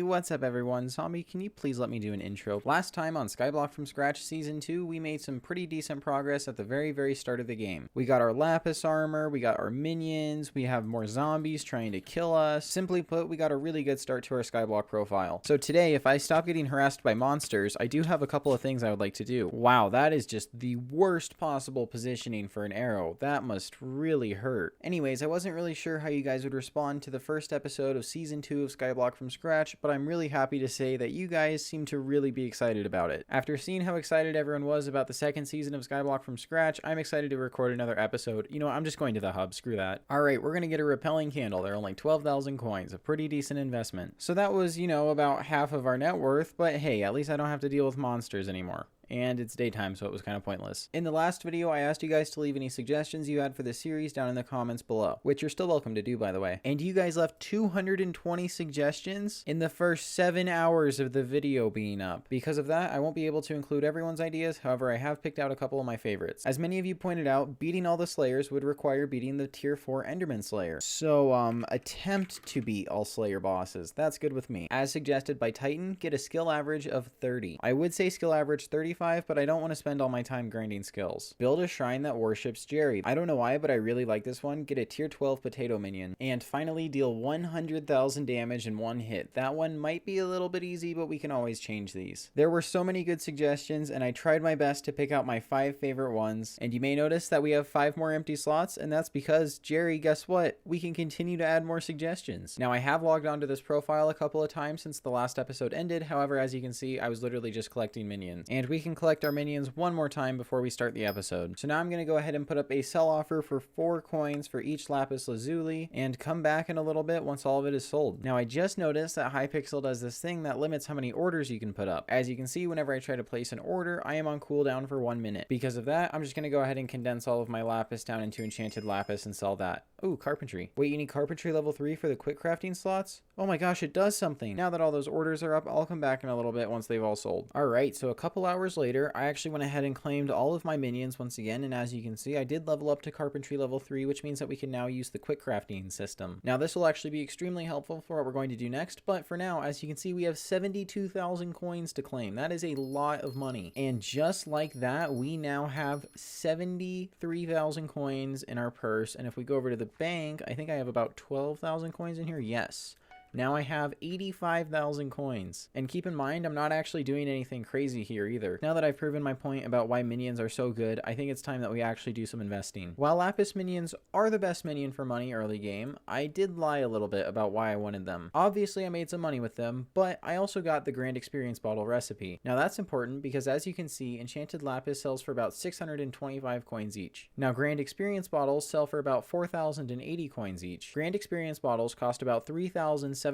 what's up everyone? Zombie, can you please let me do an intro? Last time on Skyblock from Scratch Season 2, we made some pretty decent progress at the very start of the game. We got our Lapis armor, we got our minions, we have more zombies trying to kill us. Simply put, we got a really good start to our Skyblock profile. So today, if I stop getting harassed by monsters, I do have a couple of things I would like to do. Wow, that is just the worst possible positioning for an arrow. That must really hurt. Anyways, I wasn't really sure how you guys would respond to the first episode of Season 2 of Skyblock from Scratch, but I'm really happy to say that you guys seem to really be excited about it. After seeing how excited everyone was about the second season of Skyblock from Scratch, I'm excited to record another episode. You know what, I'm just going to the hub, screw that. Alright, we're gonna get a repelling candle. They're only 12,000 coins, a pretty decent investment. So that was, you know, about half of our net worth, but hey, at least I don't have to deal with monsters anymore. And it's daytime, so it was kind of pointless. In the last video, I asked you guys to leave any suggestions you had for the series down in the comments below, which you're still welcome to do, by the way. And you guys left 220 suggestions in the first 7 hours of the video being up. Because of that, I won't be able to include everyone's ideas, however, I have picked out a couple of my favorites. As many of you pointed out, beating all the Slayers would require beating the Tier 4 Enderman Slayer. So, attempt to beat all Slayer bosses. That's good with me. As suggested by Titan, get a skill average of 30. I would say skill average 35, but I don't want to spend all my time grinding skills. Build a shrine that worships Jerry. I don't know why, but I really like this one. Get a tier 12 potato minion. And finally, deal 100,000 damage in one hit. That one might be a little bit easy, but we can always change these. There were so many good suggestions, and I tried my best to pick out my 5 favorite ones. And you may notice that we have 5 more empty slots, and that's because, Jerry, guess what? We can continue to add more suggestions. Now, I have logged onto this profile a couple of times since the last episode ended. However, as you can see, I was literally just collecting minions. And we can collect our minions one more time before we start the episode. So now I'm going to go ahead and put up a sell offer for 4 coins for each lapis lazuli and come back in a little bit once all of it is sold. Now I just noticed that Hypixel does this thing that limits how many orders you can put up. As you can see, whenever I try to place an order, I am on cooldown for 1 minute. Because of that, I'm just going to go ahead and condense all of my lapis down into enchanted lapis and sell that. Ooh, carpentry. Wait, you need carpentry level 3 for the quick crafting slots? Oh my gosh, it does something. Now that all those orders are up, I'll come back in a little bit once they've all sold. Alright, so a couple hours later, I actually went ahead and claimed all of my minions once again, and as you can see, I did level up to carpentry level 3, which means that we can now use the quick crafting system. Now this will actually be extremely helpful for what we're going to do next, but for now, as you can see, we have 72,000 coins to claim. That is a lot of money. And just like that, we now have 73,000 coins in our purse, and if we go over to the bank, I think I have about 12,000 coins in here. Yes. Now I have 85,000 coins. And keep in mind, I'm not actually doing anything crazy here either. Now that I've proven my point about why minions are so good, I think it's time that we actually do some investing. While Lapis minions are the best minion for money early game, I did lie a little bit about why I wanted them. Obviously, I made some money with them, but I also got the Grand Experience Bottle recipe. Now that's important because as you can see, Enchanted Lapis sells for about 625 coins each. Now Grand Experience Bottles sell for about 4,080 coins each. Grand Experience Bottles cost about 3,750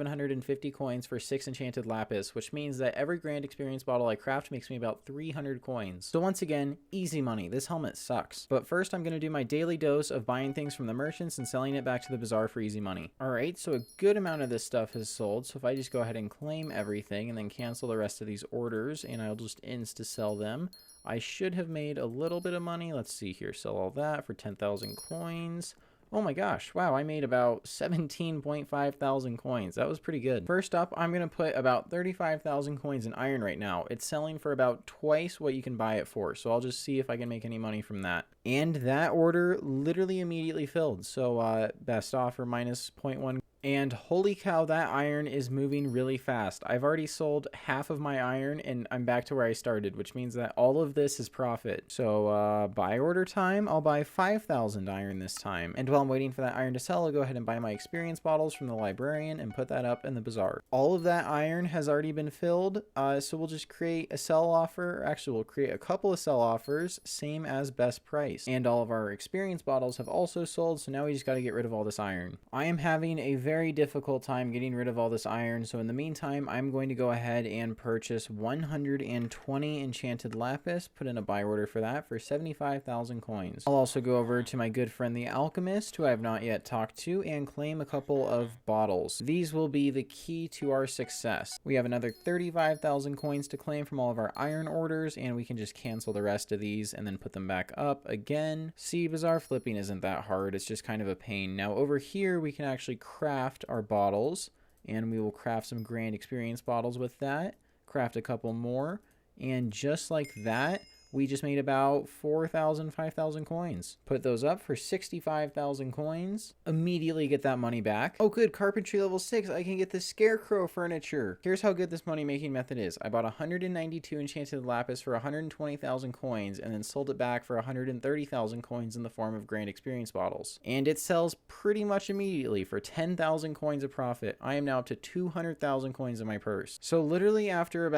coins for 6 enchanted lapis, which means that every Grand Experience bottle I craft makes me about 300 coins. So once again, easy money. This helmet sucks. But first I'm going to do my daily dose of buying things from the merchants and selling it back to the bazaar for easy money. Alright, so a good amount of this stuff is sold, so if I just go ahead and claim everything and then cancel the rest of these orders and I'll just insta sell them, I should have made a little bit of money. Let's see here, sell all that for 10,000 coins. Oh my gosh, wow, I made about 17.5 thousand coins. That was pretty good. First up, I'm going to put about 35,000 coins in iron right now. It's selling for about twice what you can buy it for, so I'll just see if I can make any money from that. And that order literally immediately filled, so best offer minus 0.1. And holy cow, that iron is moving really fast. I've already sold half of my iron and I'm back to where I started, which means that all of this is profit. So buy order time, I'll buy 5,000 iron this time. And while I'm waiting for that iron to sell, I'll go ahead and buy my experience bottles from the librarian and put that up in the bazaar. All of that iron has already been filled, so we'll just create a sell offer. Actually, we'll create a couple of sell offers, same as best price. And all of our experience bottles have also sold, so now we just got to get rid of all this iron. I am having a very difficult time getting rid of all this iron, so in the meantime I'm going to go ahead and purchase 120 enchanted lapis, put in a buy order for that for 75,000 coins. I'll also go over to my good friend the alchemist, who I have not yet talked to, and claim a couple of bottles. These will be the key to our success. We have another 35,000 coins to claim from all of our iron orders, and we can just cancel the rest of these and then put them back up again. See, bazaar flipping isn't that hard, it's just kind of a pain. Now over here we can actually craft our bottles and we will craft some grand experience bottles with that. Craft a couple more, and just like that, we just made about 4,000, 5,000 coins. Put those up for 65,000 coins. Immediately get that money back. Oh good, carpentry level 6. I can get the scarecrow furniture. Here's how good this money making method is. I bought 192 enchanted lapis for 120,000 coins and then sold it back for 130,000 coins in the form of grand experience bottles. And it sells pretty much immediately for 10,000 coins of profit. I am now up to 200,000 coins in my purse. So literally after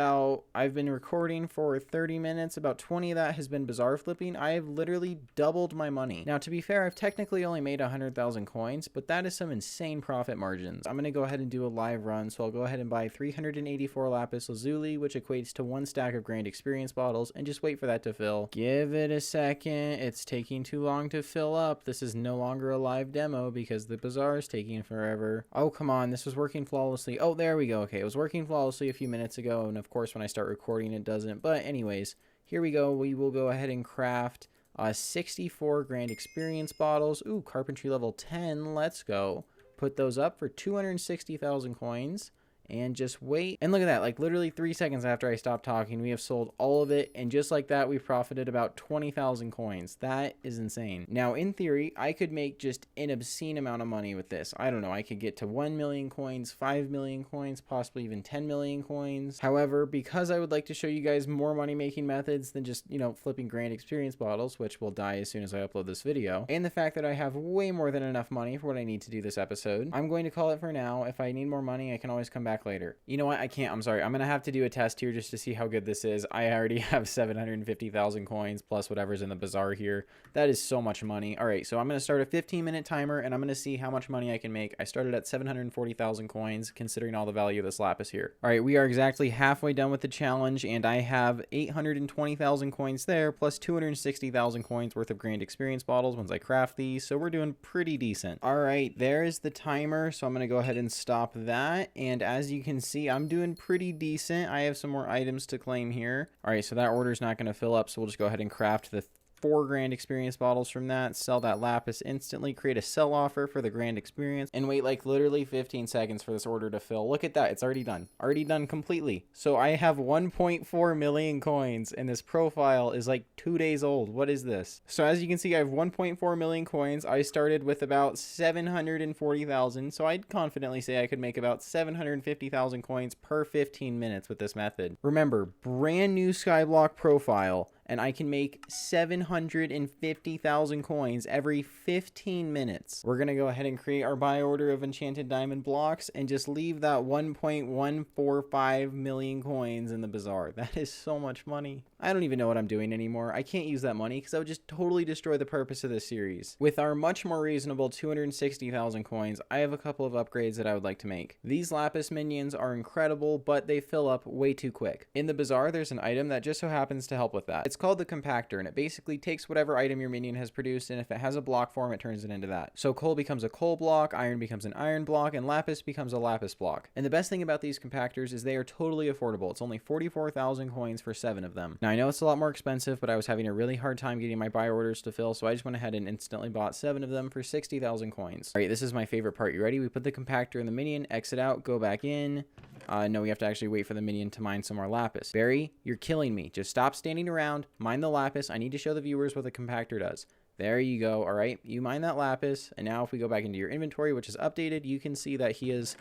I've been recording for 30 minutes, about 20 of that has been Bazaar flipping. I have literally doubled my money. Now, to be fair, I've technically only made 100,000 coins, but that is some insane profit margins. I'm going to go ahead and do a live run, so I'll go ahead and buy 384 lapis lazuli, which equates to 1 stack of grand experience bottles, and just wait for that to fill. Give it a second. It's taking too long to fill up. This is no longer a live demo because the Bazaar is taking forever. Oh, come on. This was working flawlessly. Oh, there we go. Okay, it was working flawlessly a few minutes ago, and of course, when I start recording, it doesn't. But anyways, here we go. We will go ahead and craft 64 grand experience bottles. Ooh, carpentry level 10. Let's go. Put those up for 260,000 coins. And just wait. And look at that, like literally 3 seconds after I stopped talking, we have sold all of it. And just like that, we've profited about 20,000 coins. That is insane. Now, in theory, I could make just an obscene amount of money with this. I don't know. I could get to 1 million coins, 5 million coins, possibly even 10 million coins. However, because I would like to show you guys more money making methods than just, flipping grand experience bottles, which will die as soon as I upload this video, and the fact that I have way more than enough money for what I need to do this episode, I'm going to call it for now. If I need more money, I can always come back later. You know what? I can't. I'm sorry. I'm going to have to do a test here just to see how good this is. I already have 750,000 coins plus whatever's in the Bazaar here. That is so much money. All right. So I'm going to start a 15-minute timer and I'm going to see how much money I can make. I started at 740,000 coins considering all the value of this lapis here. All right. We are exactly halfway done with the challenge and I have 820,000 coins there plus 260,000 coins worth of grand experience bottles once I craft these. So we're doing pretty decent. All right. There's the timer. So I'm going to go ahead and stop that. And as you can see, I'm doing pretty decent. I have some more items to claim here. All right, so that order is not going to fill up, so we'll just go ahead and craft the 4 grand experience bottles from that, sell that lapis instantly, create a sell offer for the grand experience, and wait like literally 15 seconds for this order to fill. Look at that. It's already done. Already done completely. So I have 1.4 million coins, and this profile is like 2 days old. What is this? So as you can see, I have 1.4 million coins. I started with about 740,000, so I'd confidently say I could make about 750,000 coins per 15 minutes with this method. Remember, brand new Skyblock profile, and I can make 750,000 coins every 15 minutes. We're going to go ahead and create our buy order of enchanted diamond blocks and just leave that 1.145 million coins in the Bazaar. That is so much money. I don't even know what I'm doing anymore. I can't use that money because I would just totally destroy the purpose of this series. With our much more reasonable 260,000 coins, I have a couple of upgrades that I would like to make. These lapis minions are incredible, but they fill up way too quick. In the Bazaar, there's an item that just so happens to help with that. It's called the compactor, and it basically takes whatever item your minion has produced, and if it has a block form, it turns it into that. So coal becomes a coal block, iron becomes an iron block, and lapis becomes a lapis block. And the best thing about these compactors is they are totally affordable. It's only 44,000 coins for 7 of them. Now, I know it's a lot more expensive, but I was having a really hard time getting my buy orders to fill, so I just went ahead and instantly bought 7 of them for 60,000 coins. All right, this is my favorite part. You ready? We put the compactor in the minion, exit out, go back in. No, we have to actually wait for the minion to mine some more lapis. Barry, you're killing me. Just stop standing around, mine the lapis. I need to show the viewers what the compactor does. There you go. All right, you mine that lapis, and now if we go back into your inventory, which is updated, you can see that he is...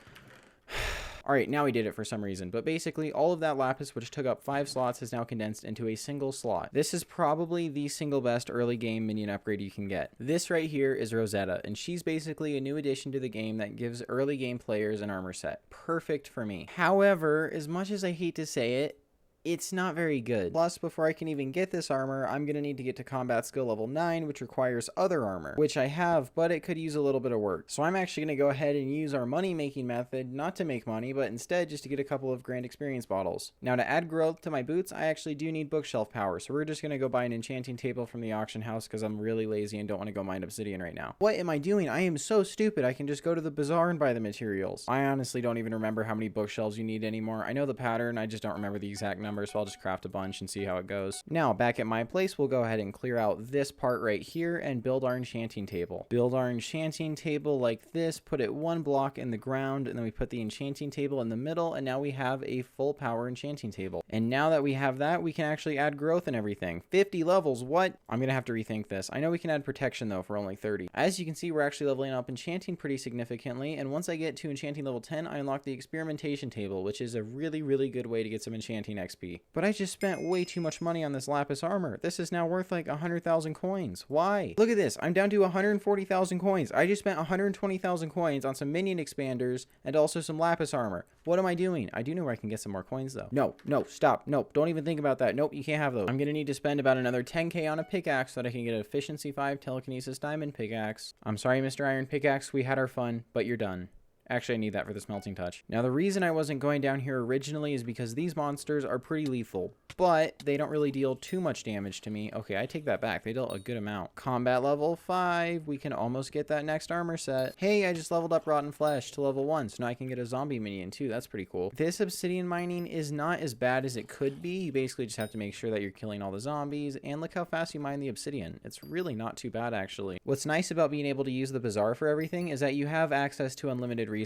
All right, now we did it for some reason, but basically all of that lapis, which took up 5 slots, is now condensed into a single slot. This is probably the single best early game minion upgrade you can get. This right here is Rosetta, and she's basically a new addition to the game that gives early game players an armor set. Perfect for me. However, as much as I hate to say it, it's not very good. Plus, before I can even get this armor, I'm going to need to get to combat skill level 9, which requires other armor, which I have, but it could use a little bit of work. So I'm actually going to go ahead and use our money making method, not to make money, but instead just to get a couple of grand experience bottles. Now, to add growth to my boots, I actually do need bookshelf power, so we're just going to go buy an enchanting table from the auction house because I'm really lazy and don't want to go mine obsidian right now. What am I doing? I am so stupid. I can just go to the Bazaar and buy the materials. I honestly don't even remember how many bookshelves you need anymore. I know the pattern, I just don't remember the exact number. number, so I'll just craft a bunch and see how it goes. Now, back at my place, we'll go ahead and clear out this part right here and build our enchanting table. Build our enchanting table like this, put it 1 block in the ground, and then we put the enchanting table in the middle, and now we have a full power enchanting table. And now that we have that, we can actually add growth and everything. 50 levels, what? I'm gonna have to rethink this. I know we can add protection though for only 30. As you can see, we're actually leveling up enchanting pretty significantly, and once I get to enchanting level 10, I unlock the experimentation table, which is a really good way to get some enchanting XP. But I just spent way too much money on this lapis armor. This is now worth like 100,000 coins. Why? Look at this. I'm down to 140,000 coins. I just spent 120,000 coins on some minion expanders and also some lapis armor. What am I doing? I do know where I can get some more coins though. No, stop. Nope, don't even think about that. Nope, you can't have those. I'm gonna need to spend about another 10k on a pickaxe so that I can get an efficiency 5 telekinesis diamond pickaxe. I'm sorry, Mr. Iron Pickaxe, we had our fun, but you're done. Actually, I need that for the smelting touch. Now, the reason I wasn't going down here originally is because these monsters are pretty lethal, but they don't really deal too much damage to me. Okay, I take that back. They dealt a good amount. Combat level 5. We can almost get that next armor set. Hey, I just leveled up Rotten Flesh to level 1, so now I can get a zombie minion too. That's pretty cool. This obsidian mining is not as bad as it could be. You basically just have to make sure that you're killing all the zombies, and look how fast you mine the obsidian. It's really not too bad, actually. What's nice about being able to use the Bazaar for everything is that you have access to unlimited resources,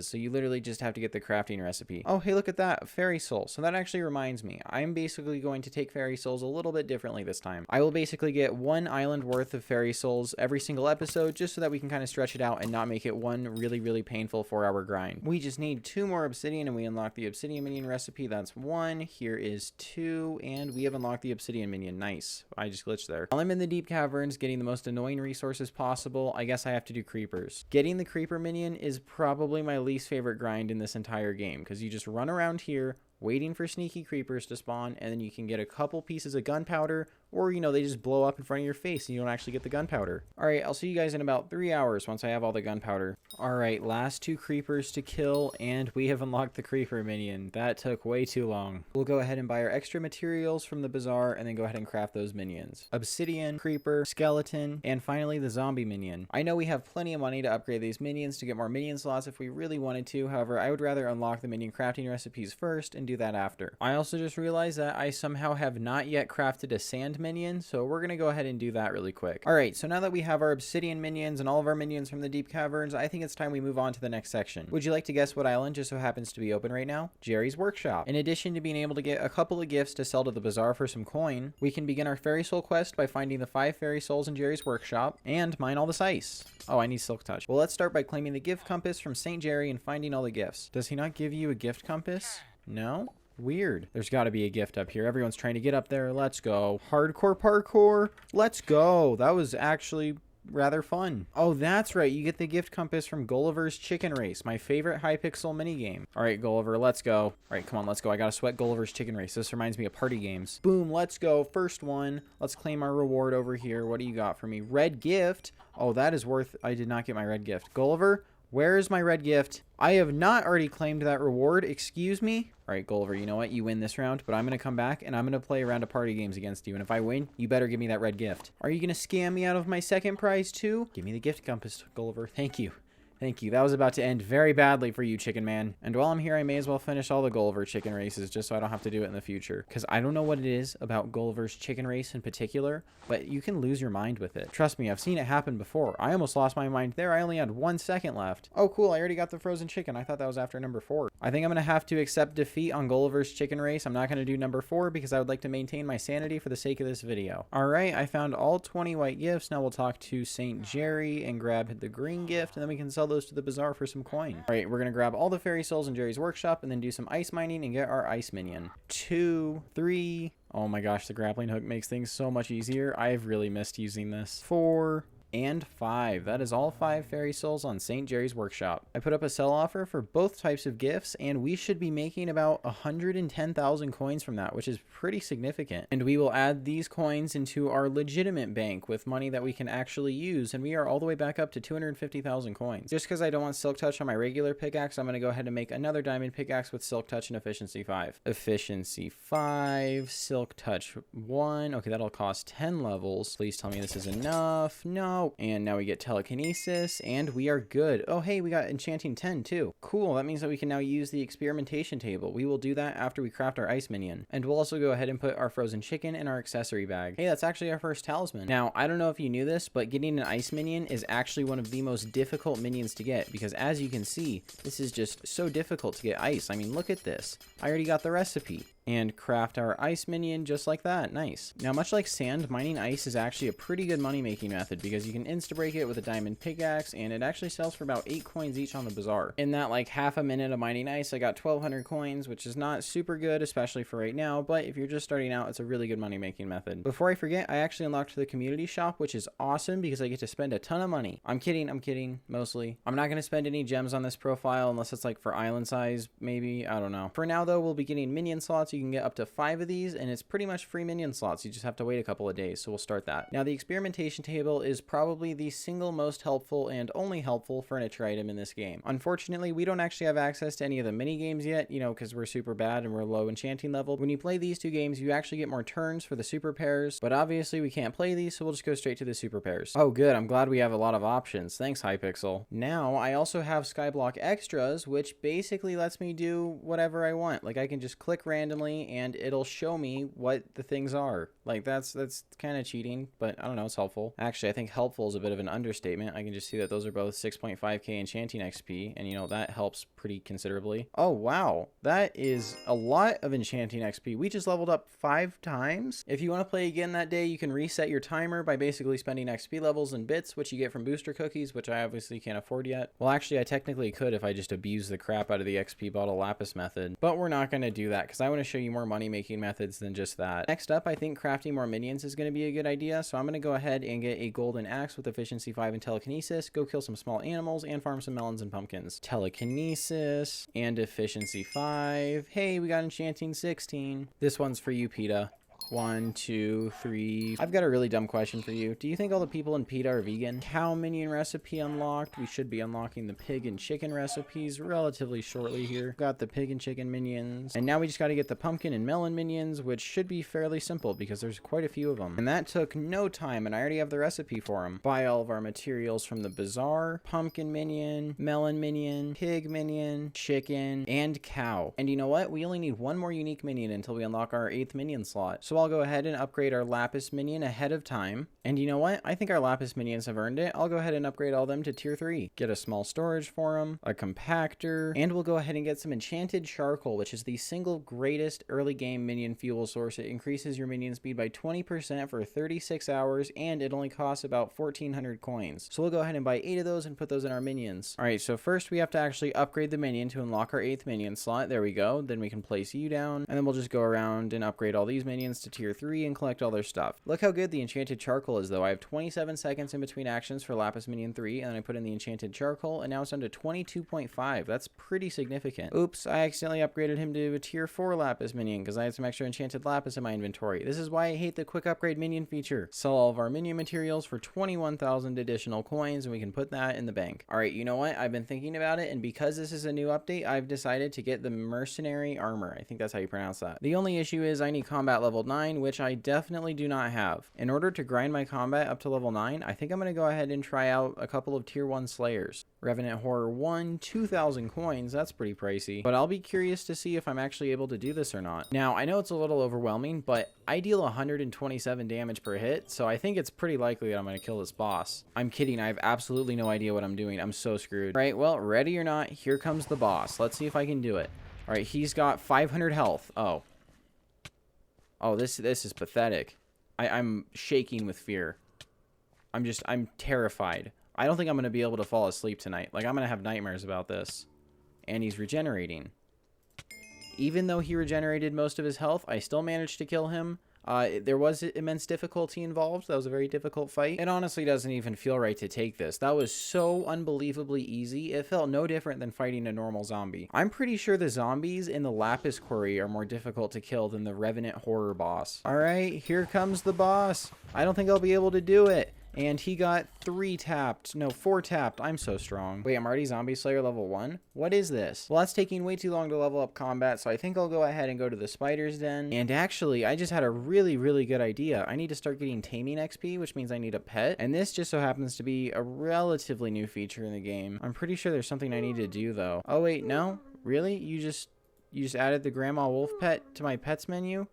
so you literally just have to get the crafting recipe. Oh, hey, look at that, fairy soul. So that actually reminds me, I'm basically going to take fairy souls a little bit differently this time. I will basically get 1 island worth of fairy souls every single episode, just so that we can kind of stretch it out and not make it one really painful 4-hour grind. We just need 2 more obsidian and we unlock the obsidian minion recipe. That's 1. Here is 2, and we have unlocked the obsidian minion. Nice. I just glitched there. While I'm in the deep caverns getting the most annoying resources possible, I guess I have to do creepers. Getting the creeper minion is probably my least favorite grind in this entire game, because you just run around here waiting for sneaky creepers to spawn, and then you can get a couple pieces of gunpowder, or, you know, they just blow up in front of your face and you don't actually get the gunpowder. All right, I'll see you guys in about 3 hours once I have all the gunpowder. All right, last 2 creepers to kill, and we have unlocked the creeper minion. That took way too long. We'll go ahead and buy our extra materials from the bazaar and then go ahead and craft those minions. Obsidian, creeper, skeleton, and finally the zombie minion. I know we have plenty of money to upgrade these minions to get more minion slots if we really wanted to. However, I would rather unlock the minion crafting recipes first and do that after. I also just realized that I somehow have not yet crafted a sand minion, so we're gonna go ahead and do that really quick. All right, so now that we have our obsidian minions and all of our minions from the deep caverns, I think it's time we move on to the next section. Would you like to guess what island just so happens to be open right now? Jerry's Workshop. In addition to being able to get a couple of gifts to sell to the bazaar for some coin, we can begin our fairy soul quest by finding the 5 fairy souls in Jerry's Workshop and mine all this ice. Oh, I need silk touch. Well, let's start by claiming the gift compass from St. Jerry and finding all the gifts. Does he not give you a gift compass? No? Weird. There's got to be a gift up here. Everyone's trying to get up there. Let's go. Hardcore parkour. Let's go. That was actually rather fun. Oh, that's right. You get the gift compass from Gulliver's Chicken Race, my favorite Hypixel minigame. All right, Gulliver, let's go. All right, come on, let's go. I got to sweat Gulliver's Chicken Race. This reminds me of party games. Boom, let's go. First one. Let's claim our reward over here. What do you got for me? Red gift. Oh, that is worth... I did not get my red gift. Gulliver, where is my red gift? I have not already claimed that reward. Excuse me? All right, Gulliver, you know what? You win this round, but I'm going to come back and I'm going to play a round of party games against you. And if I win, you better give me that red gift. Are you going to scam me out of my second prize too? Give me the gift compass, Gulliver. Thank you. Thank you. That was about to end very badly for you, Chicken Man. And while I'm here, I may as well finish all the Gulliver Chicken Races just so I don't have to do it in the future. Because I don't know what it is about Gulliver's Chicken Race in particular, but you can lose your mind with it. Trust me, I've seen it happen before. I almost lost my mind there. I only had 1 second left. Oh, cool. I already got the frozen chicken. I thought that was after number 4. I think I'm going to have to accept defeat on Gulliver's Chicken Race. I'm not going to do number 4 because I would like to maintain my sanity for the sake of this video. All right, I found all 20 white gifts. Now we'll talk to St. Jerry and grab the green gift, and then we can sell those to the bazaar for some coin. All right, we're going to grab all the fairy souls in Jerry's Workshop and then do some ice mining and get our ice minion. 2, 3. Oh my gosh, the grappling hook makes things so much easier. I've really missed using this. 4. And 5. That is all 5 fairy souls on St. Jerry's Workshop. I put up a sell offer for both types of gifts, and we should be making about 110,000 coins from that, which is pretty significant. And we will add these coins into our legitimate bank with money that we can actually use, and we are all the way back up to 250,000 coins. Just because I don't want silk touch on my regular pickaxe, I'm going to go ahead and make another diamond pickaxe with silk touch and efficiency 5. Efficiency 5, silk touch 1. Okay, that'll cost 10 levels. Please tell me this is enough. No. Nope. And now we get telekinesis, and we are good. Oh, hey, we got enchanting 10 too. Cool, that means that we can now use the experimentation table. We will do that after we craft our ice minion. And we'll also go ahead and put our frozen chicken in our accessory bag. Hey, that's actually our first talisman. Now, I don't know if you knew this, but getting an ice minion is actually one of the most difficult minions to get, because as you can see, this is just so difficult to get ice. I mean, look at this. I already got the recipe. And craft our ice minion just like that. Nice. Now, much like sand, mining ice is actually a pretty good money making method, because you can insta break it with a diamond pickaxe, and it actually sells for about 8 coins each on the bazaar. In that like half a minute of mining ice, I got 1200 coins, which is not super good, especially for right now, but if you're just starting out, it's a really good money making method. Before I forget, I actually unlocked the community shop, which is awesome because I get to spend a ton of money. I'm kidding, mostly. I'm not going to spend any gems on this profile unless it's like for island size, maybe. I don't know. For now though, we'll be getting minion slots. You can get up to 5 of these, and it's pretty much free minion slots. You just have to wait a couple of days, so we'll start that. Now, the experimentation table is probably the single most helpful and only helpful furniture item in this game. Unfortunately, we don't actually have access to any of the mini games yet, you know, because we're super bad and we're low enchanting level. When you play these 2 games, you actually get more turns for the super pairs, but obviously we can't play these, so we'll just go straight to the super pairs. Oh, good. I'm glad we have a lot of options. Thanks, Hypixel. Now, I also have Skyblock extras, which basically lets me do whatever I want. Like, I can just click randomly and it'll show me what the things are. Like, that's kind of cheating, but I don't know, it's helpful. Actually, I think helpful is a bit of an understatement. I can just see that those are both 6.5k enchanting XP, and you know, that helps pretty considerably. Oh, wow. That is a lot of enchanting XP. We just leveled up 5 times. If you want to play again that day, you can reset your timer by basically spending XP levels and bits, which you get from booster cookies, which I obviously can't afford yet. Well, actually, I technically could if I just abuse the crap out of the XP bottle lapis method, but we're not going to do that because I want to show you more money making methods than just that. Next up, I think crafting more minions is going to be a good idea, so I'm going to go ahead and get a golden axe with efficiency 5 and telekinesis, go kill some small animals, and farm some melons and pumpkins. Telekinesis and efficiency 5. Hey, we got enchanting 16. This one's for you, PETA. 1, 2, 3. I've got a really dumb question for you. Do you think all the people in PETA are vegan? Cow minion recipe unlocked. We should be unlocking the pig and chicken recipes relatively shortly here. Got the pig and chicken minions. And now we just got to get the pumpkin and melon minions, which should be fairly simple because there's quite a few of them. And that took no time, and I already have the recipe for them. Buy all of our materials from the bazaar. Pumpkin minion, melon minion, pig minion, chicken, and cow. And you know what? We only need 1 more unique minion until we unlock our 8th minion slot. So I'll go ahead and upgrade our lapis minion ahead of time. And you know what? I think our lapis minions have earned it. I'll go ahead and upgrade all them to tier 3. Get a small storage for them, a compactor, and we'll go ahead and get some enchanted charcoal, which is the single greatest early game minion fuel source. It increases your minion speed by 20% for 36 hours, and it only costs about 1400 coins. So we'll go ahead and buy 8 of those and put those in our minions. All right, so first we have to actually upgrade the minion to unlock our 8th minion slot. There we go. Then we can place you down, and then we'll just go around and upgrade all these minions to tier 3 and collect all their stuff. Look how good the enchanted charcoal is, though. I have 27 seconds in between actions for lapis minion 3, and then I put in the enchanted charcoal, and now it's down to 22.5. That's pretty significant. Oops, I accidentally upgraded him to a tier 4 lapis minion because I had some extra enchanted lapis in my inventory. This is why I hate the quick upgrade minion feature. Sell all of our minion materials for 21,000 additional coins, and we can put that in the bank. All right, you know what? I've been thinking about it, and because this is a new update, I've decided to get the Mercenary armor. I think that's how you pronounce that. The only issue is I need combat level 9, which I definitely do not have. In order to grind my combat up to level 9, I think I'm going to go ahead and try out a couple of tier 1 slayers. Revenant Horror 1, 2,000 coins, that's pretty pricey, but I'll be curious to see if I'm actually able to do this or not. Now, I know it's a little overwhelming, but I deal 127 damage per hit, so I think it's pretty likely that I'm going to kill this boss. I'm kidding, I have absolutely no idea what I'm doing. I'm so screwed. All right, well, ready or not, here comes the boss. Let's see if I can do it. All right, he's got 500 health. Oh, this is pathetic. I'm shaking with fear. I'm terrified. I don't think I'm going to be able to fall asleep tonight. Like, I'm going to have nightmares about this. And he's regenerating. Even though he regenerated most of his health, I still managed to kill him. There was immense difficulty involved. That was a very difficult fight. It honestly doesn't even feel right to take this. That was so unbelievably easy. It felt no different than fighting a normal zombie. I'm pretty sure the zombies in the Lapis Quarry are more difficult to kill than the Revenant Horror boss. All right, here comes the boss. I don't think I'll be able to do it. And he got 3 tapped. No, 4 tapped. I'm so strong. Wait, I'm already Zombie Slayer level 1? What is this? Well, that's taking way too long to level up combat, so I think I'll go ahead and go to the Spider's Den. And actually, I just had a really, really good idea. I need to start getting taming XP, which means I need a pet. And this just so happens to be a relatively new feature in the game. I'm pretty sure there's something I need to do, though. Oh, wait, no? Really? You just added the Grandma Wolf pet to my pets menu?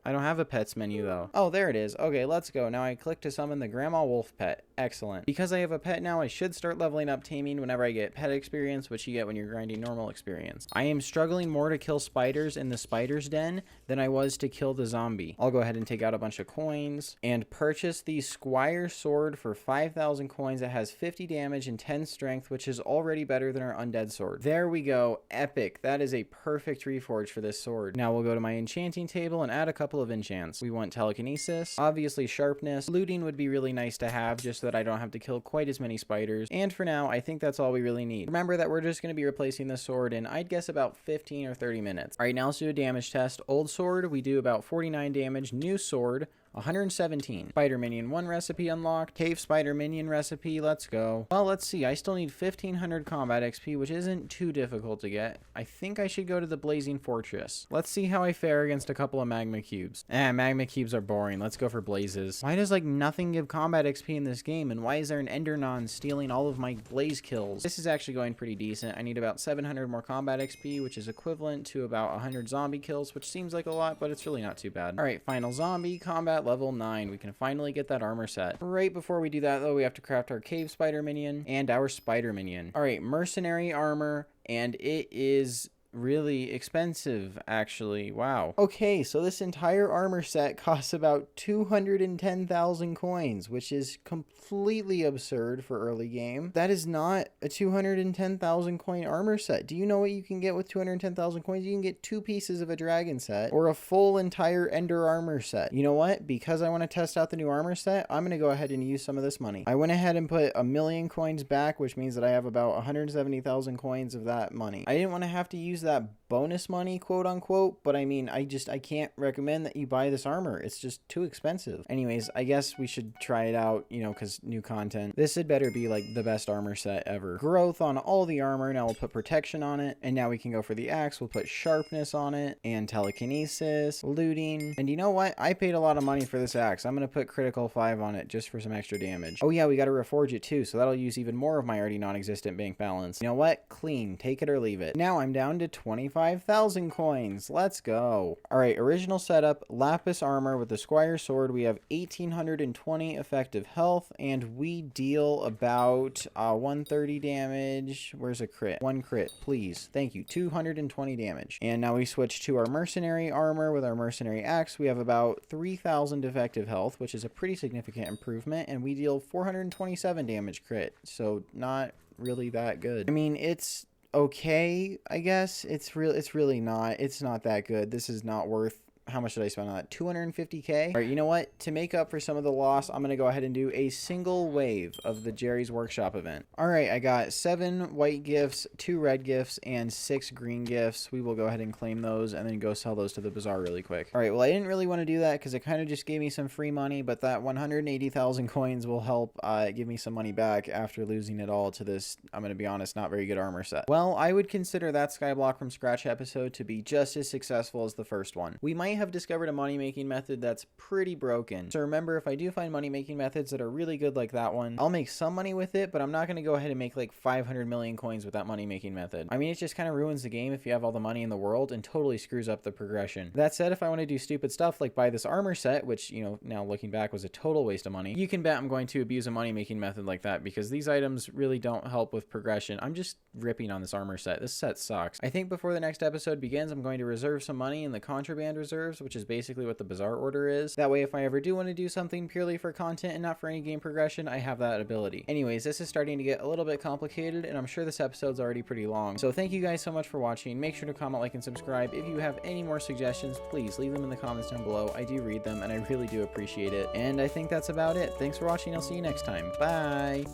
I don't have a pets menu though. Oh, there it is. Okay, let's go. Now I click to summon the Grandma Wolf pet. Excellent. Because I have a pet now, I should start leveling up taming whenever I get pet experience, which you get when you're grinding normal experience. I am struggling more to kill spiders in the Spider's Den than I was to kill the zombie. I'll go ahead and take out a bunch of coins and purchase the Squire Sword for 5,000 coins. It has 50 damage and 10 strength, which is already better than our undead sword. There we go. Epic. That is a perfect reforge for this sword. Now we'll go to my enchanting table and add a couple of enchants. We want telekinesis, obviously sharpness. Looting would be really nice to have just so that I don't have to kill quite as many spiders. And for now, I think that's all we really need. Remember that we're just going to be replacing the sword in, I'd guess, about 15 or 30 minutes. All right, now let's do a damage test. Old sword, we do about 49 damage. New sword, 117. Spider Minion 1 recipe unlocked. Cave Spider Minion recipe, let's go. Well, let's see. I still need 1500 combat XP, which isn't too difficult to get. I think I should go to the Blazing Fortress. Let's see how I fare against a couple of magma cubes. Magma cubes are boring. Let's go for blazes. Why does like nothing give combat XP in this game? And why is there an Endernon stealing all of my blaze kills? This is actually going pretty decent. I need about 700 more combat XP, which is equivalent to about 100 zombie kills, which seems like a lot, but it's really not too bad. All right, final zombie, combat level 9. We can finally get that armor set. Right before we do that, though, we have to craft our Cave Spider Minion and our Spider Minion. All right, Mercenary armor, and it is really expensive, actually. Wow. Okay, so this entire armor set costs about 210,000 coins, which is completely absurd for early game. That is not a 210,000 coin armor set. Do you know what you can get with 210,000 coins? You can get 2 pieces of a dragon set or a full entire ender armor set. You know what? Because I want to test out the new armor set, I'm going to go ahead and use some of this money. I went ahead and put 1,000,000 coins back, which means that I have about 170,000 coins of that money. I didn't want to have to use that bonus money, quote unquote, but I mean, I can't recommend that you buy this armor. It's just too expensive. Anyways, I guess we should try it out, you know, because new content. This had better be like the best armor set ever. Growth on all the armor. Now we'll put protection on it, and now we can go for the axe. We'll put sharpness on it and telekinesis, looting. And you know what? I paid a lot of money for this axe. I'm gonna put critical 5 on it just for some extra damage. Oh yeah, we gotta reforge it too, so that'll use even more of my already non-existent bank balance. You know what? Clean. Take it or leave it. Now I'm down to 25,000 coins. Let's go. All right, original setup, lapis armor with the Squire sword. We have 1820 effective health, and we deal about 130 damage. Where's a crit? 1 crit, please. Thank you. 220 damage. And now we switch to our mercenary armor with our mercenary axe. We have about 3,000 effective health, which is a pretty significant improvement, and we deal 427 damage crit. So not really that good. I mean, it's okay, I guess. It's really not. It's not that good. This is not worth. How much did I spend on that? 250k? All right, you know what? To make up for some of the loss, I'm going to go ahead and do a single wave of the Jerry's Workshop event. All right, I got 7 white gifts, 2 red gifts, and 6 green gifts. We will go ahead and claim those and then go sell those to the bazaar really quick. All right, well, I didn't really want to do that because it kind of just gave me some free money, but that 180,000 coins will help give me some money back after losing it all to this, I'm going to be honest, not very good armor set. Well, I would consider that Skyblock from Scratch episode to be just as successful as the first one. We might have discovered a money-making method that's pretty broken. So remember, if I do find money-making methods that are really good like that one, I'll make some money with it, but I'm not going to go ahead and make like 500 million coins with that money-making method. I mean, it just kind of ruins the game if you have all the money in the world and totally screws up the progression. That said, if I want to do stupid stuff like buy this armor set, which, you know, now looking back was a total waste of money, you can bet I'm going to abuse a money-making method like that because these items really don't help with progression. I'm just ripping on this armor set. This set sucks. I think before the next episode begins, I'm going to reserve some money in the contraband reserves, which is basically what the bazaar order is. That way, if I ever do want to do something purely for content and not for any game progression, I have that ability. Anyways, this is starting to get a little bit complicated, and I'm sure this episode's already pretty long. So thank you guys so much for watching. Make sure to comment, like, and subscribe. If you have any more suggestions, please leave them in the comments down below. I do read them, and I really do appreciate it. And I think that's about it. Thanks for watching. I'll see you next time. Bye!